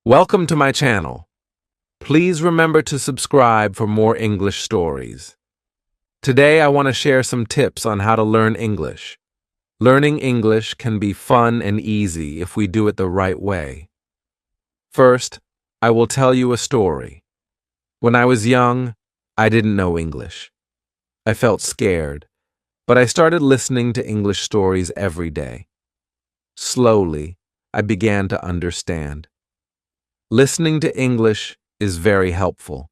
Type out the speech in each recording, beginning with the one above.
Welcome to my channel. Please remember to subscribe for more English stories. Today I want to share some tips on how to learn English. Learning English can be fun and easy if we do it the right way. First, I will tell you a story. When I was young, I didn't know English. I felt scared, but I started listening to English stories every day. Slowly, I began to understand. Listening to English is very helpful.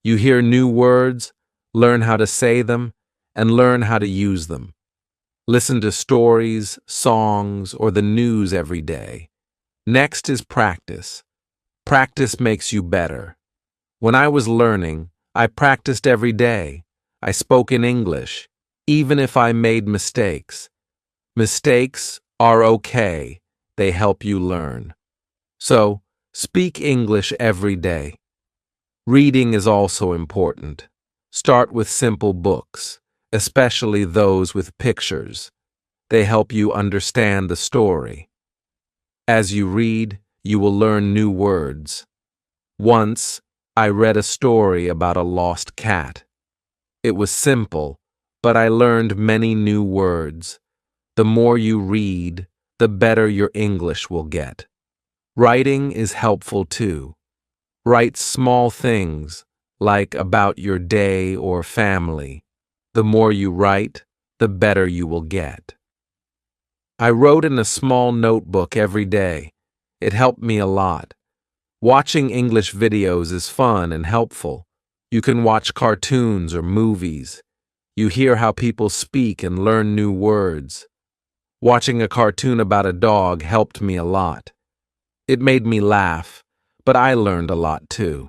You hear new words, learn how to say them, and learn how to use them. Listen to stories, songs, or the news every day. Next is practice. Practice makes you better. When I was learning, I practiced every day. I spoke in English, even if I made mistakes. Mistakes are okay. They help you learn. So, speak English every day. Reading is also important. Start with simple books, especially those with pictures. They help you understand the story. As you read, you will learn new words. Once, I read a story about a lost cat. It was simple, but I learned many new words. The more you read, the better your English will get. Writing is helpful too. Write small things, like about your day or family. The more you write, the better you will get. I wrote in a small notebook every day. It helped me a lot. Watching English videos is fun and helpful. You can watch cartoons or movies. You hear how people speak and learn new words. Watching a cartoon about a dog helped me a lot. It made me laugh, but I learned a lot too.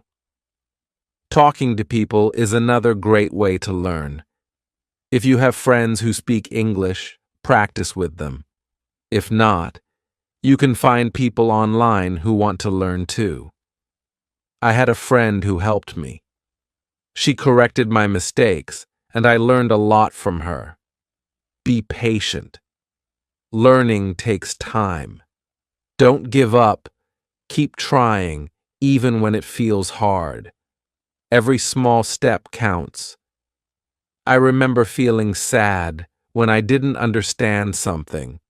Talking to people is another great way to learn. If you have friends who speak English, practice with them. If not, you can find people online who want to learn too. I had a friend who helped me. She corrected my mistakes, and I learned a lot from her. Be patient. Learning takes time. Don't give up. Keep trying, even when it feels hard. Every small step counts. I remember feeling sad when I didn't understand something,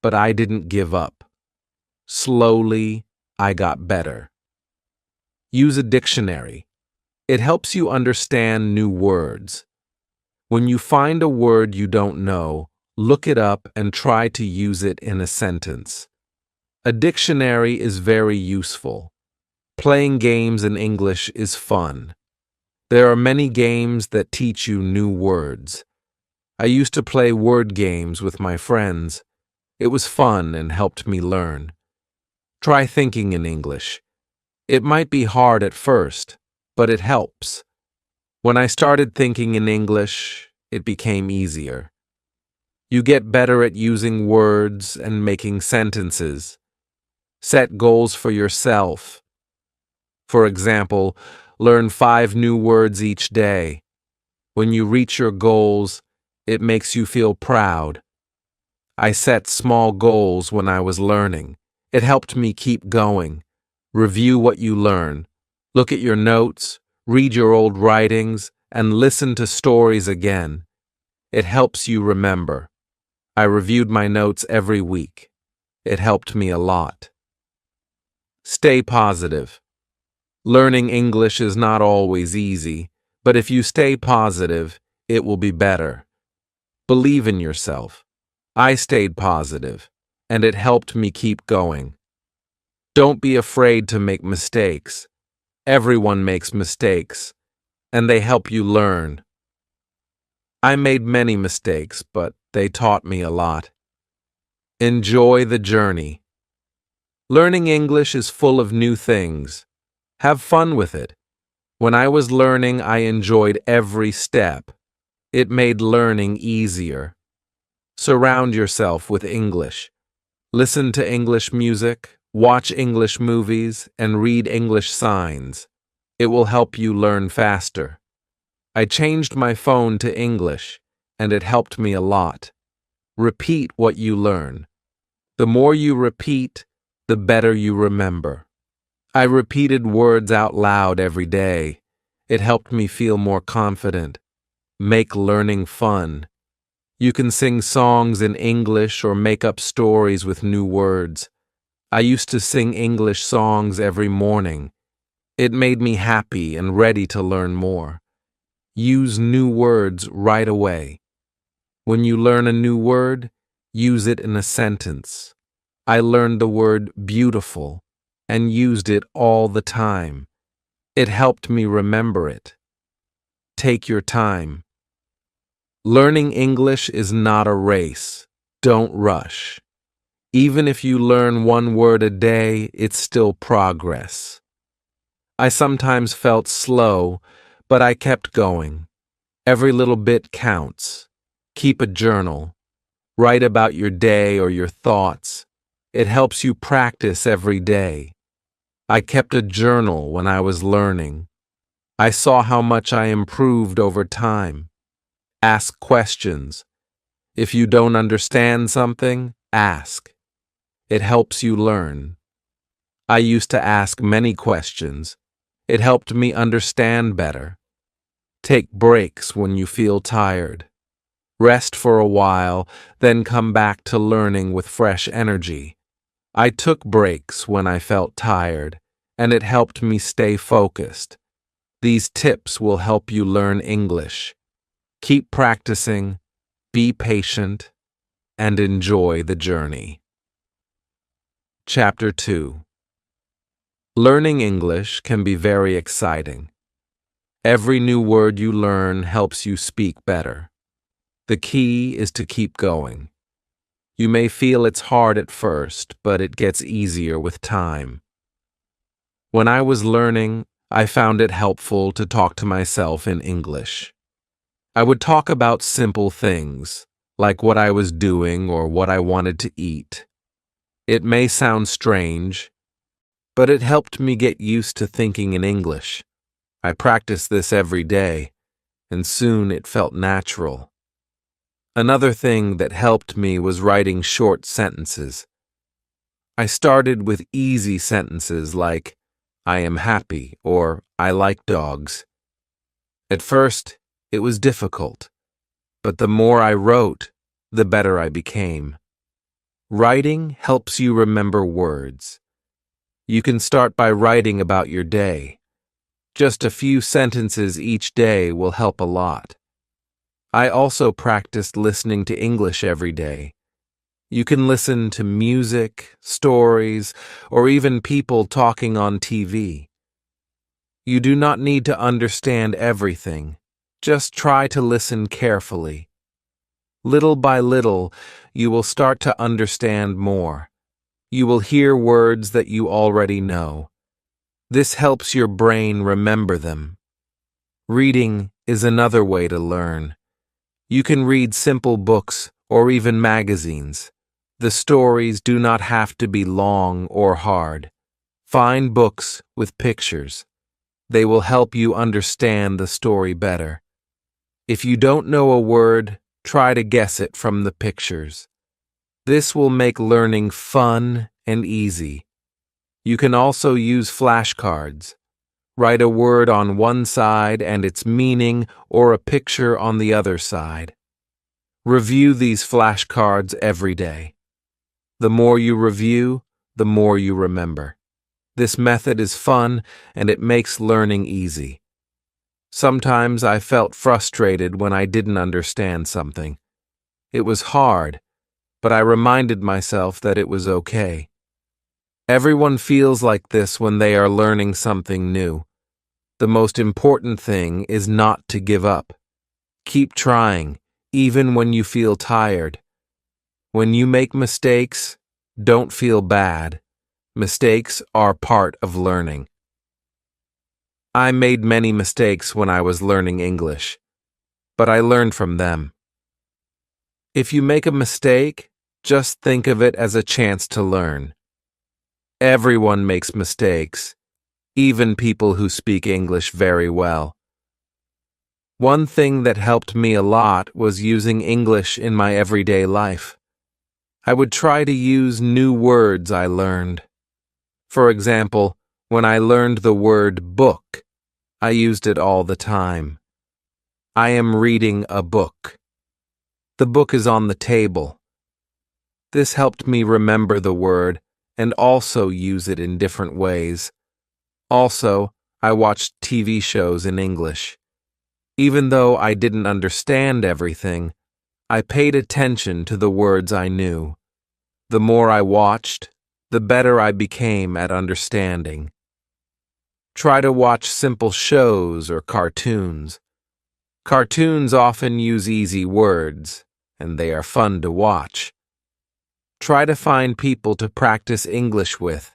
but I didn't give up. Slowly, I got better. Use a dictionary. It helps you understand new words. When you find a word you don't know, look it up and try to use it in a sentence. A dictionary is very useful. Playing games in English is fun. There are many games that teach you new words. I used to play word games with my friends. It was fun and helped me learn. Try thinking in English. It might be hard at first, but it helps. When I started thinking in English, it became easier. You get better at using words and making sentences. Set goals for yourself. For example, learn 5 new words each day. When you reach your goals, it makes you feel proud. I set small goals when I was learning. It helped me keep going. Review what you learn. Look at your notes, read your old writings, and listen to stories again. It helps you remember. I reviewed my notes every week. It helped me a lot. Stay positive. Learning English is not always easy, but if you stay positive, it will be better. Believe in yourself. I stayed positive, and it helped me keep going. Don't be afraid to make mistakes. Everyone makes mistakes, and they help you learn. I made many mistakes, but they taught me a lot. Enjoy the journey. Learning English is full of new things. Have fun with it. When I was learning, I enjoyed every step. It made learning easier. Surround yourself with English. Listen to English music, watch English movies, and read English signs. It will help you learn faster. I changed my phone to English, and it helped me a lot. Repeat what you learn. The more you repeat, the better you remember. I repeated words out loud every day. It helped me feel more confident. Make learning fun. You can sing songs in English or make up stories with new words. I used to sing English songs every morning. It made me happy and ready to learn more. Use new words right away. When you learn a new word, use it in a sentence. I learned the word beautiful and used it all the time. It helped me remember it. Take your time. Learning English is not a race. Don't rush. Even if you learn one word a day, it's still progress. I sometimes felt slow, but I kept going. Every little bit counts. Keep a journal. Write about your day or your thoughts. It helps you practice every day. I kept a journal when I was learning. I saw how much I improved over time. Ask questions. If you don't understand something, ask. It helps you learn. I used to ask many questions. It helped me understand better. Take breaks when you feel tired. Rest for a while, then come back to learning with fresh energy. I took breaks when I felt tired, and it helped me stay focused. These tips will help you learn English. Keep practicing, be patient, and enjoy the journey. Chapter 2. Learning English can be very exciting. Every new word you learn helps you speak better. The key is to keep going. You may feel it's hard at first, but it gets easier with time. When I was learning, I found it helpful to talk to myself in English. I would talk about simple things, like what I was doing or what I wanted to eat. It may sound strange, but it helped me get used to thinking in English. I practiced this every day, and soon it felt natural. Another thing that helped me was writing short sentences. I started with easy sentences like, I am happy or I like dogs. At first, it was difficult, but the more I wrote, the better I became. Writing helps you remember words. You can start by writing about your day. Just a few sentences each day will help a lot. I also practiced listening to English every day. You can listen to music, stories, or even people talking on TV. You do not need to understand everything. Just try to listen carefully. Little by little, you will start to understand more. You will hear words that you already know. This helps your brain remember them. Reading is another way to learn. You can read simple books or even magazines. The stories do not have to be long or hard. Find books with pictures. They will help you understand the story better. If you don't know a word, try to guess it from the pictures. This will make learning fun and easy. You can also use flashcards. Write a word on one side and its meaning or a picture on the other side. Review these flashcards every day. The more you review, the more you remember. This method is fun and it makes learning easy. Sometimes I felt frustrated when I didn't understand something. It was hard, but I reminded myself that it was okay. Everyone feels like this when they are learning something new. The most important thing is not to give up. Keep trying, even when you feel tired. When you make mistakes, don't feel bad. Mistakes are part of learning. I made many mistakes when I was learning English, but I learned from them. If you make a mistake, just think of it as a chance to learn. Everyone makes mistakes, even people who speak English very well. One thing that helped me a lot was using English in my everyday life. I would try to use new words I learned. For example, When I learned the word book, I used it all the time. I am reading a book. The book is on the table. This helped me remember the word and also use it in different ways. Also, I watched TV shows in English. Even though I didn't understand everything, I paid attention to the words I knew. The more I watched, the better I became at understanding. Try to watch simple shows or cartoons. Cartoons often use easy words, and they are fun to watch. Try to find people to practice English with.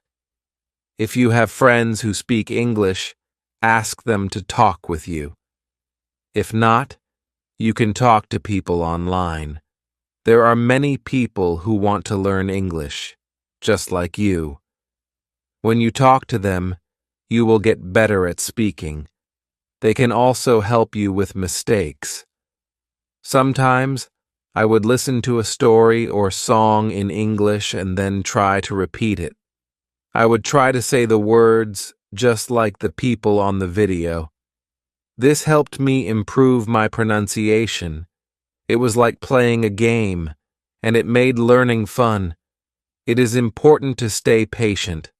If you have friends who speak English, ask them to talk with you. If not, you can talk to people online. There are many people who want to learn English, just like you. When you talk to them, you will get better at speaking. They can also help you with mistakes. Sometimes, I would listen to a story or song in English and then try to repeat it. I would try to say the words just like the people on the video. This helped me improve my pronunciation. It was like playing a game, and it made learning fun. It is important to stay patient.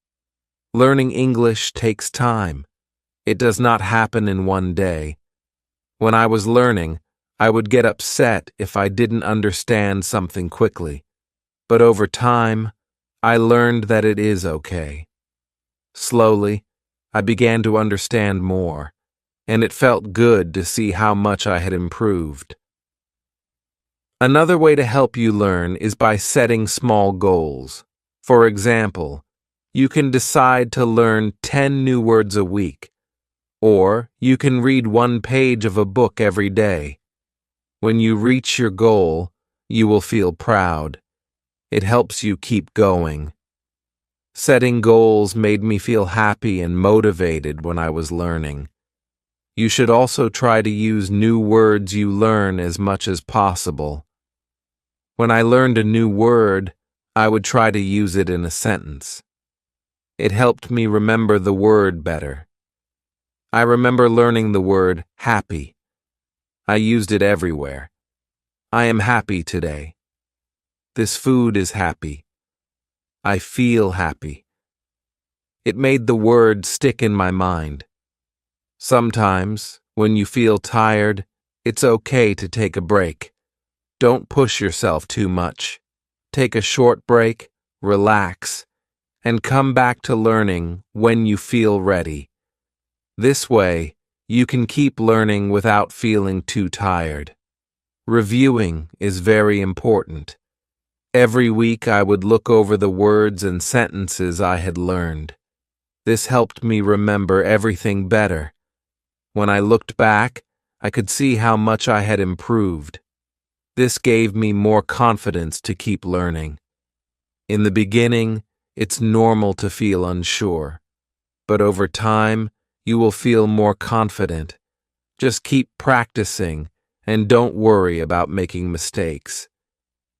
Learning English takes time. It does not happen in one day. When I was learning, I would get upset if I didn't understand something quickly. But over time, I learned that it is okay. Slowly, I began to understand more, and it felt good to see how much I had improved. Another way to help you learn is by setting small goals. For example, you can decide to learn 10 new words a week, or you can read 1 page of a book every day. When you reach your goal, you will feel proud. It helps you keep going. Setting goals made me feel happy and motivated when I was learning. You should also try to use new words you learn as much as possible. When I learned a new word, I would try to use it in a sentence. It helped me remember the word better. I remember learning the word happy. I used it everywhere. I am happy today. This food is happy. I feel happy. It made the word stick in my mind. Sometimes, when you feel tired, it's okay to take a break. Don't push yourself too much. Take a short break, relax, and come back to learning when you feel ready. This way, you can keep learning without feeling too tired. Reviewing is very important. Every week I would look over the words and sentences I had learned. This helped me remember everything better. When I looked back, I could see how much I had improved. This gave me more confidence to keep learning. In the beginning, it's normal to feel unsure, but over time, you will feel more confident. Just keep practicing and don't worry about making mistakes.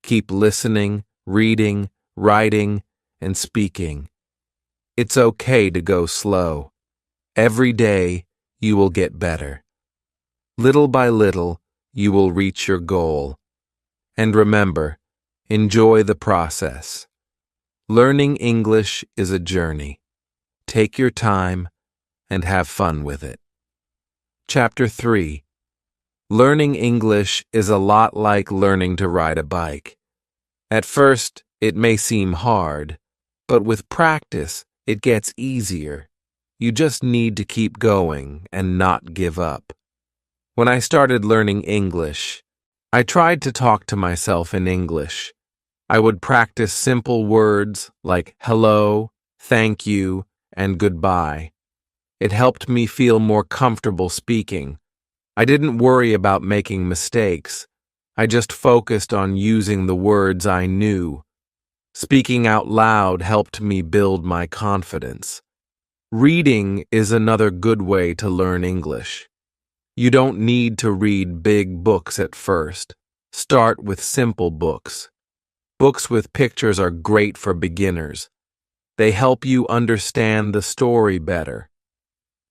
Keep listening, reading, writing, and speaking. It's okay to go slow. Every day, you will get better. Little by little, you will reach your goal. And remember, enjoy the process. Learning English is a journey. Take your time and have fun with it. Chapter 3. Learning English is a lot like learning to ride a bike. At first, it may seem hard, but with practice, it gets easier. You just need to keep going and not give up. When I started learning English, I tried to talk to myself in English. I would practice simple words like hello, thank you, and goodbye. It helped me feel more comfortable speaking. I didn't worry about making mistakes. I just focused on using the words I knew. Speaking out loud helped me build my confidence. Reading is another good way to learn English. You don't need to read big books at first. Start with simple books. Books with pictures are great for beginners. They help you understand the story better.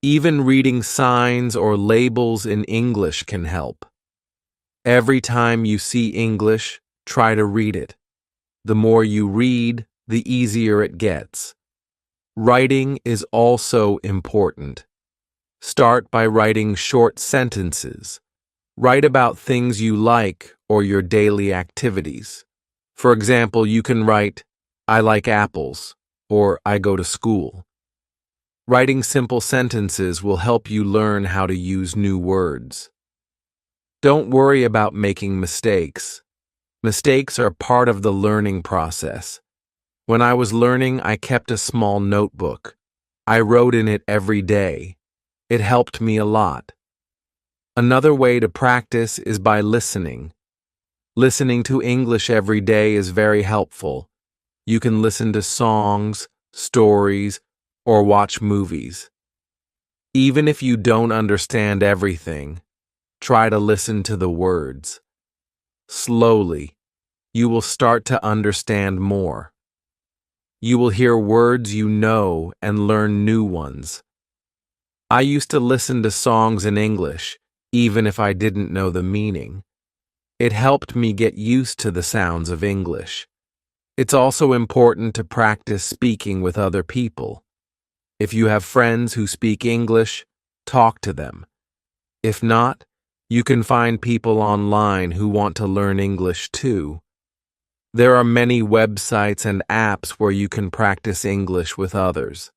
Even reading signs or labels in English can help. Every time you see English, try to read it. The more you read, the easier it gets. Writing is also important. Start by writing short sentences. Write about things you like or your daily activities. For example, you can write, "I like apples," or "I go to school." Writing simple sentences will help you learn how to use new words. Don't worry about making mistakes. Mistakes are part of the learning process. When I was learning, I kept a small notebook. I wrote in it every day. It helped me a lot. Another way to practice is by listening. Listening to English every day is very helpful. You can listen to songs, stories, or watch movies. Even if you don't understand everything, try to listen to the words. Slowly, you will start to understand more. You will hear words you know and learn new ones. I used to listen to songs in English, even if I didn't know the meaning. It helped me get used to the sounds of English. It's also important to practice speaking with other people. If you have friends who speak English, talk to them. If not, you can find people online who want to learn English too. There are many websites and apps where you can practice English with others.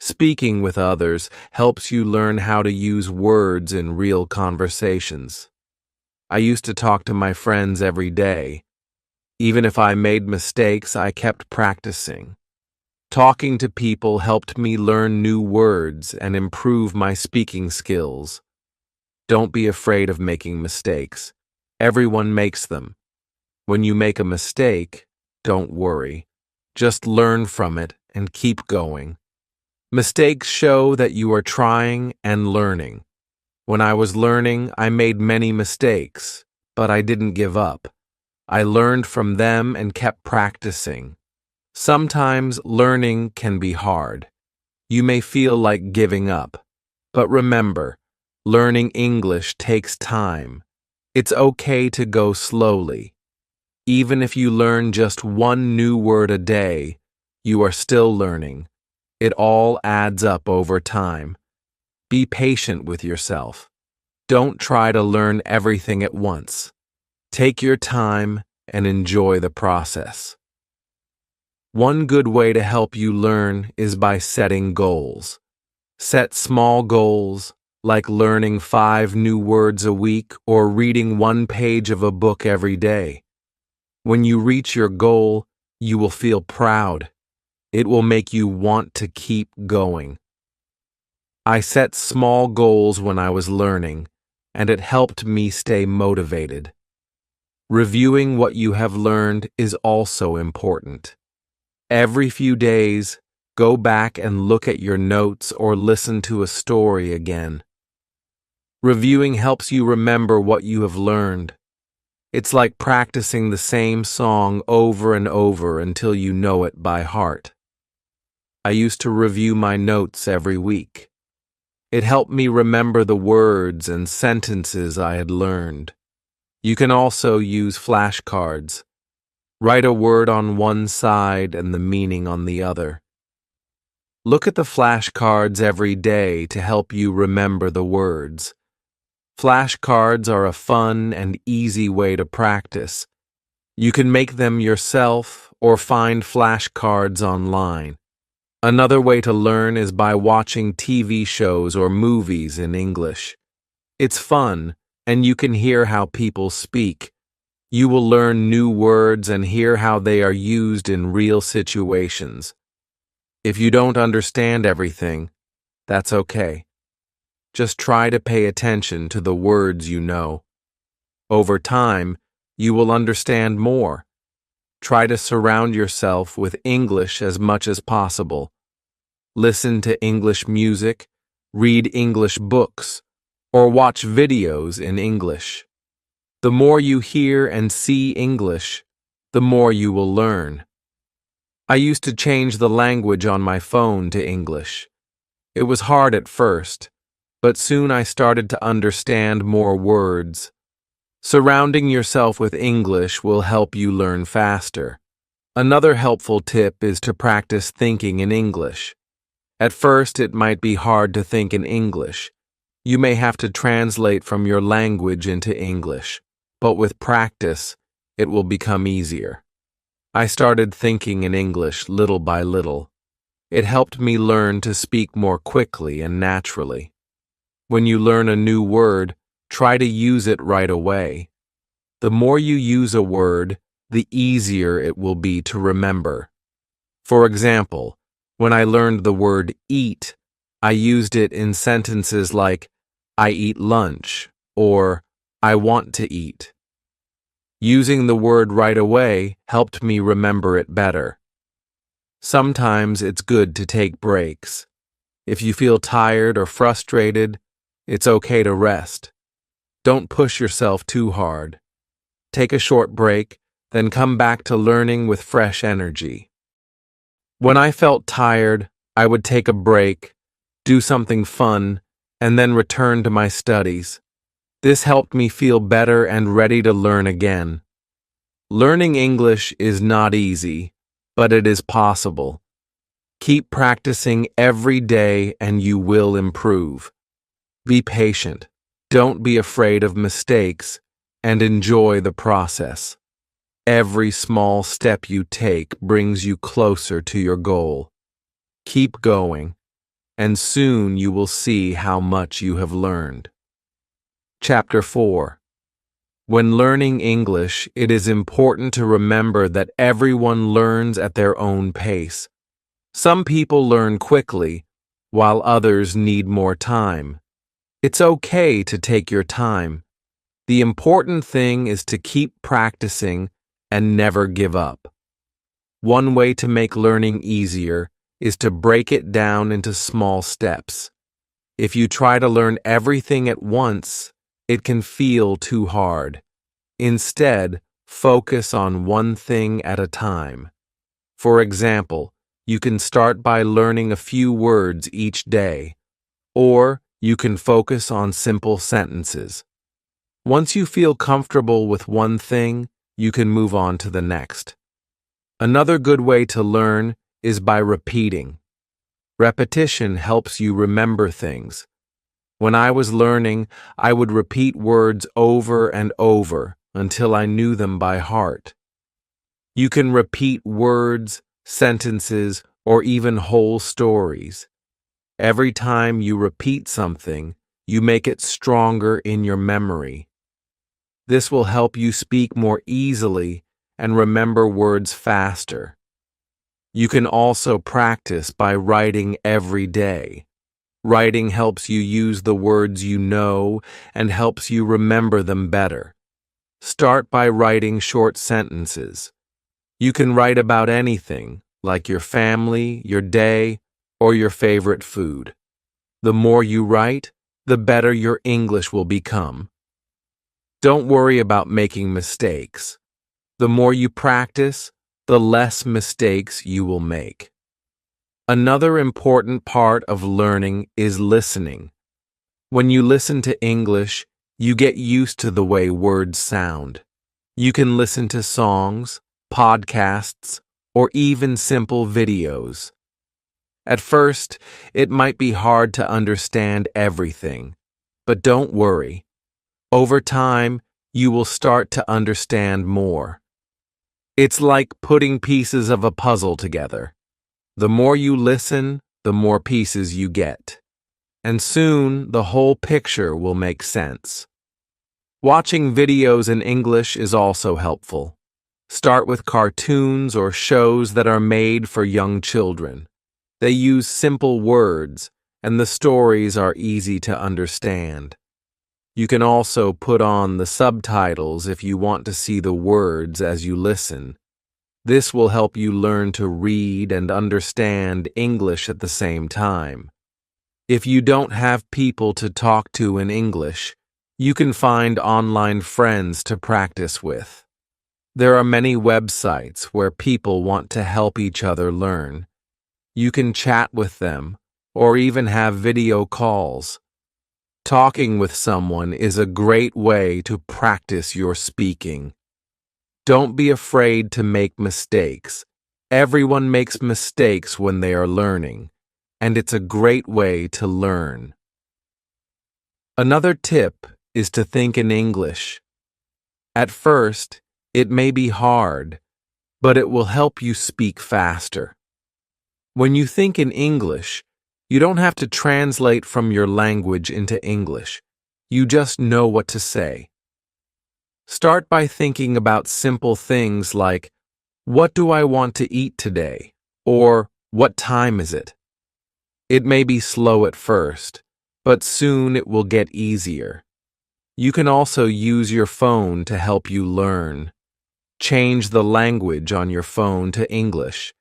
Speaking with others helps you learn how to use words in real conversations. I used to talk to my friends every day. Even if I made mistakes, I kept practicing. Talking to people helped me learn new words and improve my speaking skills. Don't be afraid of making mistakes. Everyone makes them. When you make a mistake, don't worry. Just learn from it and keep going. Mistakes show that you are trying and learning. When I was learning, I made many mistakes, but I didn't give up. I learned from them and kept practicing. Sometimes learning can be hard. You may feel like giving up. But remember, learning English takes time. It's okay to go slowly. Even if you learn just one new word a day, you are still learning. It all adds up over time. Be patient with yourself. Don't try to learn everything at once. Take your time and enjoy the process. One good way to help you learn is by setting goals. Set small goals, like learning 5 new words a week or reading 1 page of a book every day. When you reach your goal, you will feel proud. It will make you want to keep going. I set small goals when I was learning, and it helped me stay motivated. Reviewing what you have learned is also important. Every few days, go back and look at your notes or listen to a story again. Reviewing helps you remember what you have learned. It's like practicing the same song over and over until you know it by heart. I used to review my notes every week. It helped me remember the words and sentences I had learned. You can also use flashcards. Write a word on one side and the meaning on the other. Look at the flashcards every day to help you remember the words. Flashcards are a fun and easy way to practice. You can make them yourself or find flashcards online. Another way to learn is by watching TV shows or movies in English. It's fun, and you can hear how people speak. You will learn new words and hear how they are used in real situations. If you don't understand everything, that's okay. Just try to pay attention to the words you know. Over time, you will understand more. Try to surround yourself with English as much as possible. Listen to English music, read English books, or watch videos in English. The more you hear and see English, the more you will learn. I used to change the language on my phone to English. It was hard at first, but soon I started to understand more words. Surrounding yourself with English will help you learn faster. Another helpful tip is to practice thinking in English. At first, it might be hard to think in English. You may have to translate from your language into English, but with practice, it will become easier. I started thinking in English little by little. It helped me learn to speak more quickly and naturally. When you learn a new word, try to use it right away. The more you use a word, the easier it will be to remember. For example, when I learned the word eat, I used it in sentences like, I eat lunch, or I want to eat. Using the word right away helped me remember it better. Sometimes it's good to take breaks. If you feel tired or frustrated, it's okay to rest. Don't push yourself too hard. Take a short break, then come back to learning with fresh energy. When I felt tired, I would take a break, do something fun, and then return to my studies. This helped me feel better and ready to learn again. Learning English is not easy, but it is possible. Keep practicing every day and you will improve. Be patient, don't be afraid of mistakes, and enjoy the process. Every small step you take brings you closer to your goal. Keep going, and soon you will see how much you have learned. Chapter 4. When learning English, it is important to remember that everyone learns at their own pace. Some people learn quickly, while others need more time. It's okay to take your time. The important thing is to keep practicing and never give up. One way to make learning easier is to break it down into small steps. If you try to learn everything at once, it can feel too hard. Instead, focus on one thing at a time. For example, you can start by learning a few words each day, or you can focus on simple sentences. Once you feel comfortable with one thing, you can move on to the next. Another good way to learn is by repeating. Repetition helps you remember things. When I was learning, I would repeat words over and over until I knew them by heart. You can repeat words, sentences, or even whole stories. Every time you repeat something, you make it stronger in your memory. This will help you speak more easily and remember words faster. You can also practice by writing every day. Writing helps you use the words you know and helps you remember them better. Start by writing short sentences. You can write about anything, like your family, your day, or your favorite food. The more you write, the better your English will become. Don't worry about making mistakes. The more you practice, the less mistakes you will make. Another important part of learning is listening. When you listen to English, you get used to the way words sound. You can listen to songs, podcasts, or even simple videos. At first, it might be hard to understand everything, but don't worry. Over time, you will start to understand more. It's like putting pieces of a puzzle together. The more you listen, the more pieces you get. And soon, the whole picture will make sense. Watching videos in English is also helpful. Start with cartoons or shows that are made for young children. They use simple words, and the stories are easy to understand. You can also put on the subtitles if you want to see the words as you listen. This will help you learn to read and understand English at the same time. If you don't have people to talk to in English, you can find online friends to practice with. There are many websites where people want to help each other learn. You can chat with them or even have video calls. Talking with someone is a great way to practice your speaking. Don't be afraid to make mistakes. Everyone makes mistakes when they are learning, and it's a great way to learn. Another tip is to think in English. At first, it may be hard, but it will help you speak faster. When you think in English, you don't have to translate from your language into English. You just know what to say. Start by thinking about simple things like, "What do I want to eat today?" or "What time is it?" It may be slow at first, but soon it will get easier. You can also use your phone to help you learn. Change the language on your phone to English.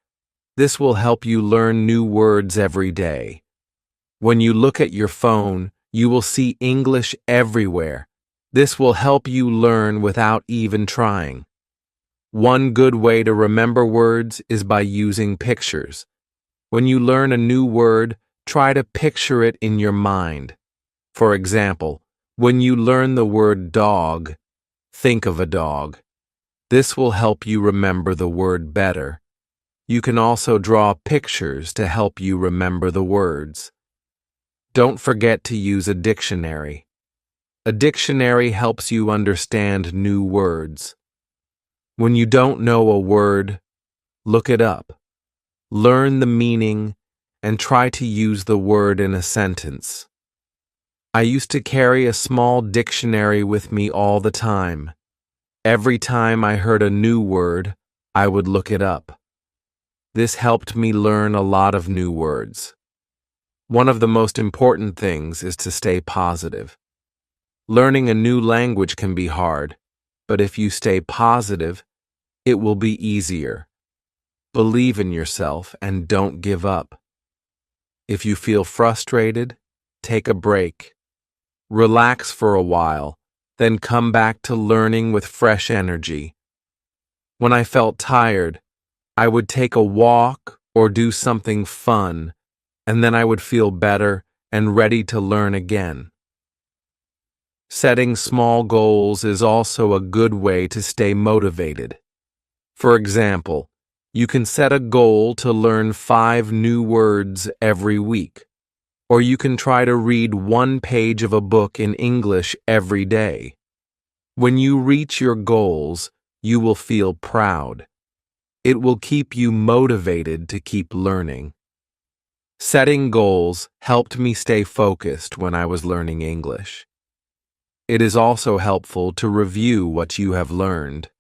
This will help you learn new words every day. When you look at your phone, you will see English everywhere. This will help you learn without even trying. One good way to remember words is by using pictures. When you learn a new word, try to picture it in your mind. For example, when you learn the word dog, think of a dog. This will help you remember the word better. You can also draw pictures to help you remember the words. Don't forget to use a dictionary. A dictionary helps you understand new words. When you don't know a word, look it up. Learn the meaning and try to use the word in a sentence. I used to carry a small dictionary with me all the time. Every time I heard a new word, I would look it up. This helped me learn a lot of new words. One of the most important things is to stay positive. Learning a new language can be hard, but if you stay positive, it will be easier. Believe in yourself and don't give up. If you feel frustrated, take a break. Relax for a while, then come back to learning with fresh energy. When I felt tired, I would take a walk or do something fun, and then I would feel better and ready to learn again. Setting small goals is also a good way to stay motivated. For example, you can set a goal to learn 5 new words every week, or you can try to read 1 page of a book in English every day. When you reach your goals, you will feel proud. It will keep you motivated to keep learning. Setting goals helped me stay focused when I was learning English. It is also helpful to review what you have learned.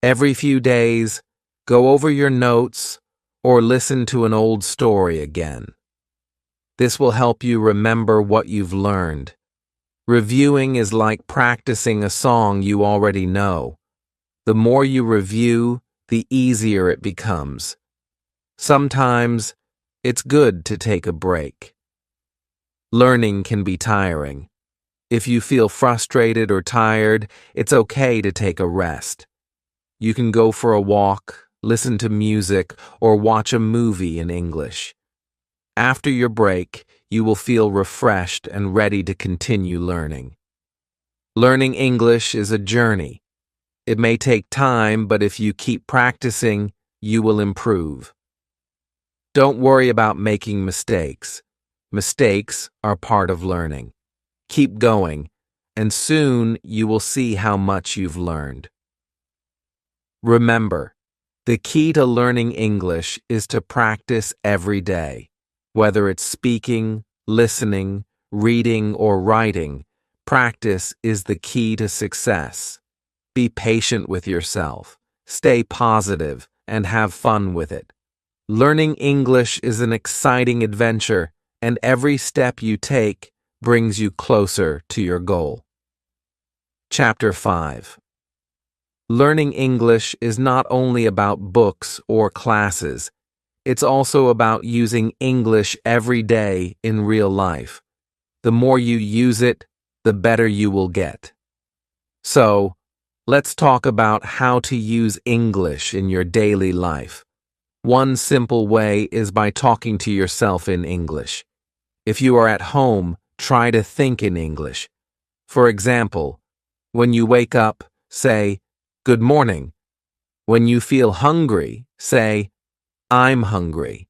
Every few days, go over your notes or listen to an old story again. This will help you remember what you've learned. Reviewing is like practicing a song you already know. The more you review, the easier it becomes. Sometimes, it's good to take a break. Learning can be tiring. If you feel frustrated or tired, it's okay to take a rest. You can go for a walk, listen to music, or watch a movie in English. After your break, you will feel refreshed and ready to continue learning. Learning English is a journey. It may take time, but if you keep practicing, you will improve. Don't worry about making mistakes. Mistakes are part of learning. Keep going, and soon you will see how much you've learned. Remember, the key to learning English is to practice every day. Whether it's speaking, listening, reading, or writing, practice is the key to success. Be patient with yourself, stay positive, and have fun with it. Learning English is an exciting adventure, and every step you take brings you closer to your goal. Chapter 5. Learning English is not only about books or classes, it's also about using English every day in real life. The more you use it, the better you will get. So, Let's talk about how to use English in your daily life. One simple way is by talking to yourself in English. If you are at home, try to think in English. For example, when you wake up, say, "Good morning." When you feel hungry, say, "I'm hungry."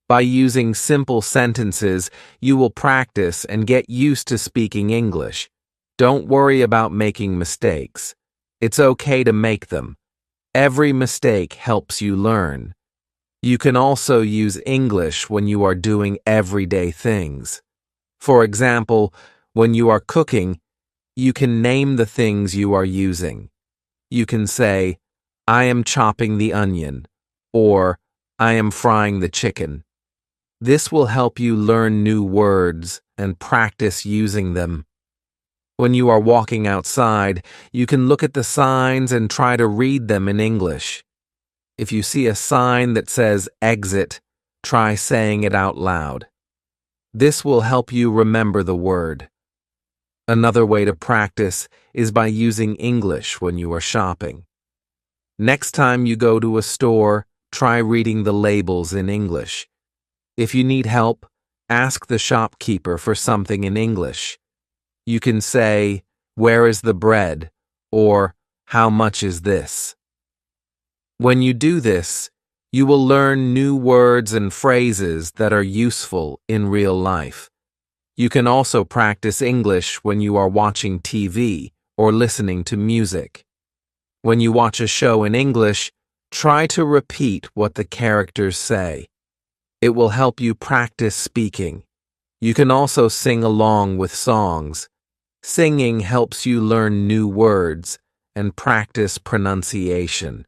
By using simple sentences, you will practice and get used to speaking English. Don't worry about making mistakes. It's okay to make them. Every mistake helps you learn. You can also use English when you are doing everyday things. For example, when you are cooking, you can name the things you are using. You can say, "I am chopping the onion," or "I am frying the chicken." This will help you learn new words and practice using them. When you are walking outside, you can look at the signs and try to read them in English. If you see a sign that says exit, try saying it out loud. This will help you remember the word. Another way to practice is by using English when you are shopping. Next time you go to a store, try reading the labels in English. If you need help, ask the shopkeeper for something in English. You can say, "Where is the bread?" or "How much is this?" When you do this, you will learn new words and phrases that are useful in real life. You can also practice English when you are watching TV or listening to music. When you watch a show in English, try to repeat what the characters say. It will help you practice speaking. You can also sing along with songs. Singing helps you learn new words and practice pronunciation.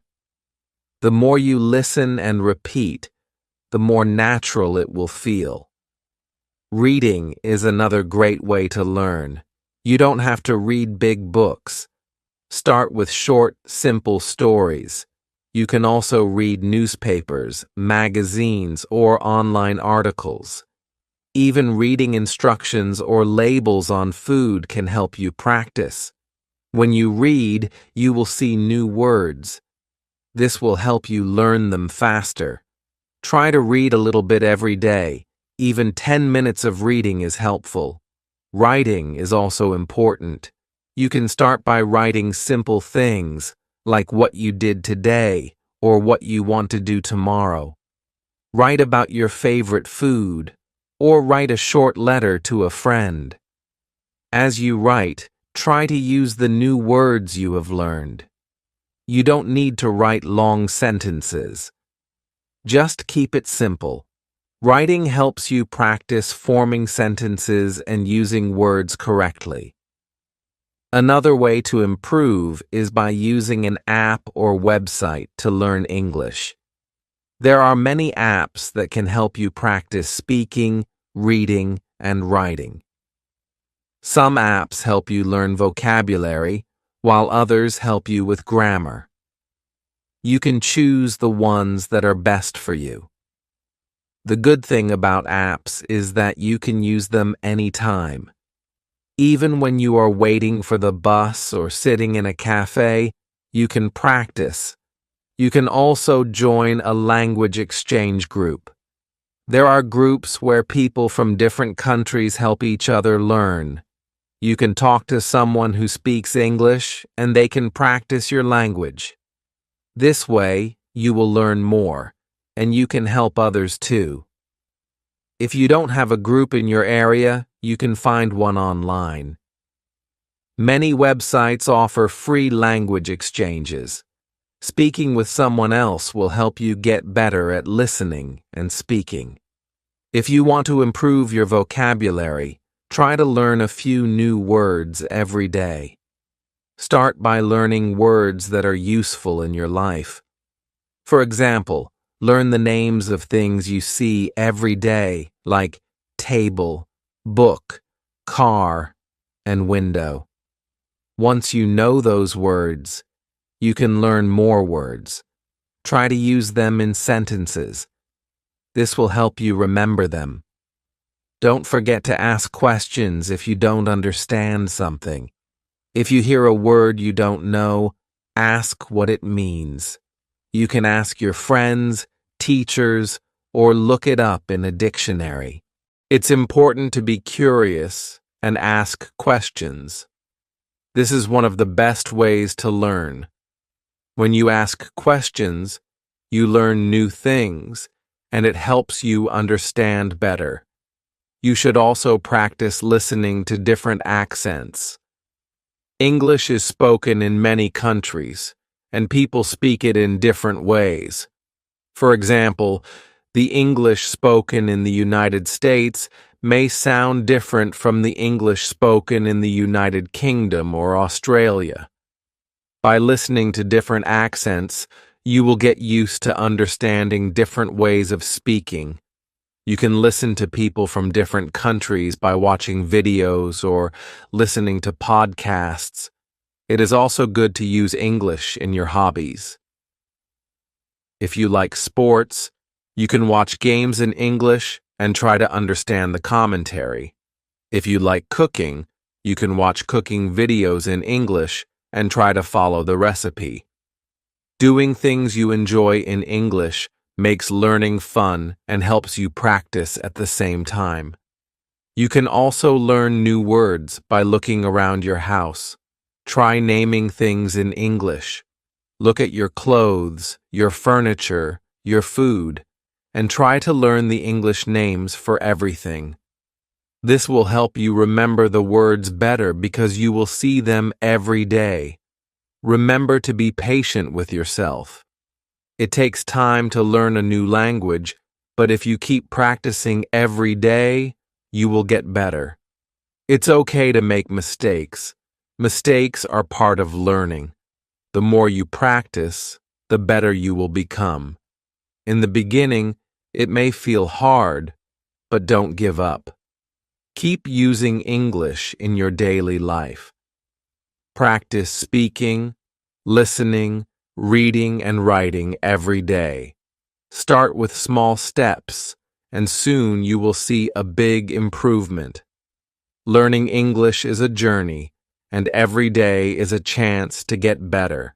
The more you listen and repeat, the more natural it will feel. Reading is another great way to learn. You don't have to read big books. Start with short, simple stories. You can also read newspapers, magazines, or online articles. Even reading instructions or labels on food can help you practice. When you read, you will see new words. This will help you learn them faster. Try to read a little bit every day. Even 10 minutes of reading is helpful. Writing is also important. You can start by writing simple things, like what you did today or what you want to do tomorrow. Write about your favorite food, or write a short letter to a friend. As you write, try to use the new words you have learned. You don't need to write long sentences. Just keep it simple. Writing helps you practice forming sentences and using words correctly. Another way to improve is by using an app or website to learn English. There are many apps that can help you practice speaking, reading, and writing. Some apps help you learn vocabulary, while others help you with grammar. You can choose the ones that are best for you. The good thing about apps is that you can use them anytime. Even when you are waiting for the bus or sitting in a cafe, you can practice. You can also join a language exchange group. There are groups where people from different countries help each other learn. You can talk to someone who speaks English, and they can practice your language. This way, you will learn more, and you can help others too. If you don't have a group in your area, you can find one online. Many websites offer free language exchanges. Speaking with someone else will help you get better at listening and speaking. If you want to improve your vocabulary, try to learn a few new words every day. Start by learning words that are useful in your life. For example, learn the names of things you see every day, like table, book, car, and window. Once you know those words, you can learn more words. Try to use them in sentences. This will help you remember them. Don't forget to ask questions if you don't understand something. If you hear a word you don't know, ask what it means. You can ask your friends, teachers, or look it up in a dictionary. It's important to be curious and ask questions. This is one of the best ways to learn. When you ask questions, you learn new things, and it helps you understand better. You should also practice listening to different accents. English is spoken in many countries, and people speak it in different ways. For example, the English spoken in the United States may sound different from the English spoken in the United Kingdom or Australia. By listening to different accents, you will get used to understanding different ways of speaking. You can listen to people from different countries by watching videos or listening to podcasts. It is also good to use English in your hobbies. If you like sports, you can watch games in English and try to understand the commentary. If you like cooking, you can watch cooking videos in English and try to follow the recipe. Doing things you enjoy in English makes learning fun and helps you practice at the same time. You can also learn new words by looking around your house. Try naming things in English. Look at your clothes, your furniture, your food, and try to learn the English names for everything. This will help you remember the words better because you will see them every day. Remember to be patient with yourself. It takes time to learn a new language, but if you keep practicing every day, you will get better. It's okay to make mistakes. Mistakes are part of learning. The more you practice, the better you will become. In the beginning, it may feel hard, but don't give up. Keep using English in your daily life. Practice speaking, listening, reading, and writing every day. Start with small steps, and soon you will see a big improvement. Learning English is a journey, and every day is a chance to get better.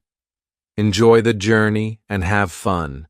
Enjoy the journey and have fun.